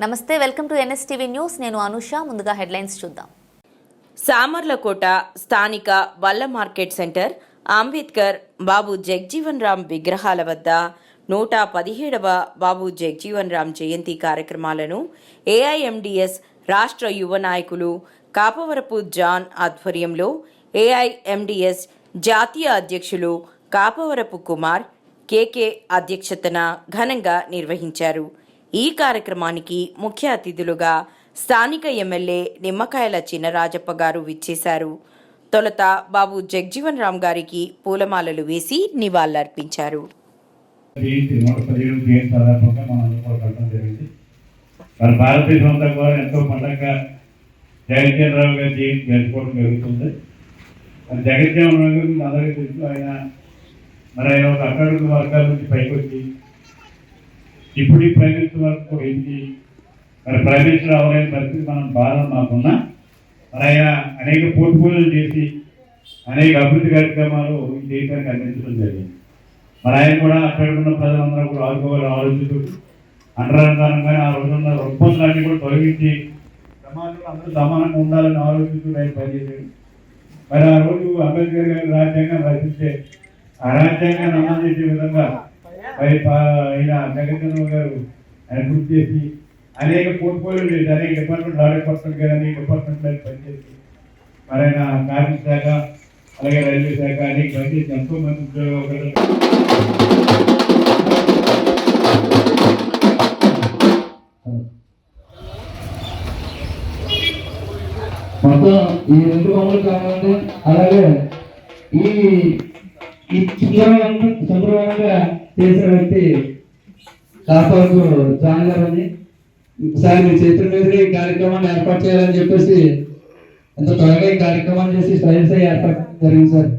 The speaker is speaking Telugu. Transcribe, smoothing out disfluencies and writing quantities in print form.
నమస్తే, వెల్కమ్ టు ఎన్ఎస్టీవీ న్యూస్. నేను అనుష. ముందుగా హెడ్లైన్స్ చూద్దాం. సామర్లకోట స్థానిక వల్ల మార్కెట్ సెంటర్ అంబేద్కర్ బాబు జగ్జీవన్ రామ్ విగ్రహాల వద్ద 117వ బాబు జగ్జీవన్ రామ్ జయంతి కార్యక్రమాలను ఏఐఎండిఎస్ రాష్ట్ర యువ నాయకులు కాపవరపు జాన్ ఆధ్వర్యంలో ఏఐఎండిఎస్ జాతీయ అధ్యక్షులు కాపవరపు కుమార్ కేకే అధ్యక్షతన ఘనంగా నిర్వహించారు. ఈ కార్యక్రమానికి ముఖ్య అతిథులుగా స్థానిక ఎమ్మెల్యే నిమ్మకాయల చినరాజప్ప గారు విచ్చేశారు. తొలుత బాబు జగ్జీవన్ రామ్ గారికి పూలమాలలు వేసి నివాళులర్పించారు. భారతదేశం అంతా కూడా ఎంతో పండగగా జగజ్జీవన్ రామ్ గారి జయంతి జరుపుకోవడం జరుగుతుంది. జగజ్జీవన్ రామ్ గారు అందరికీ తెలుసు. ఆయన ఒక అట్టడుగు వర్గాల నుంచి పైకి వచ్చి ఇప్పుడు ఈ ప్రైమ్ మినిస్టర్ వరకు కూడా ఏంటి ప్రైమ్ మినిస్టర్ అవ్వలేని పరిస్థితి మనం బాధ మాకున్నా ఆయన అనేక పోర్ట్ఫోలియోలు చేసి అనేక అభివృద్ధి కార్యక్రమాలు ఈ దేశానికి అందించడం జరిగింది. ఆయన కూడా అక్కడున్న ప్రజలందరూ కూడా ఆదుకోవాలని ఆలోచిస్తూ అంటరానితనంగా ఆ రోజున్న రుగ్మతులన్నీ కూడా తొలగించి సమాజంలో అందరూ సమానంగా ఉండాలని ఆలోచిస్తూ ఆయన పనిచేశాడు. ఆ రోజు అంబేద్కర్ గారి రాజ్యాంగం రచిస్తే ఆ రాజ్యాంగాన్ని అమలు చేసే విధంగా ఆయన జగజ్జీవన్ గారు ఆయన కృషి చేసి అనేక పోర్ట్ఫోలియోలు చేసి అనేక డిపార్ట్మెంట్ లా డిపార్ట్మెంట్ కానీ అనేక డిపార్ట్మెంట్లో పనిచేసి ఆయన కార్మిక శాఖ అలాగే రైల్వే శాఖ అనేక పనిచేసి ఎంతో మంది ఉద్యోగాలు మొత్తం ఈ 2 బొమ్మలు కావాలంటే అలాగే ఈ సుందరవంగా చేసిన వ్యక్తి కాపాకు జాన్ గారు అని ఒకసారి మీ చేతుల మీదుగా ఈ కార్యక్రమాన్ని ఏర్పాటు చేయాలని చెప్పేసి ఎంతో త్వరగా ఈ కార్యక్రమాన్ని చేసి స్టైల్స్ ఏర్పాటు జరిగింది సార్.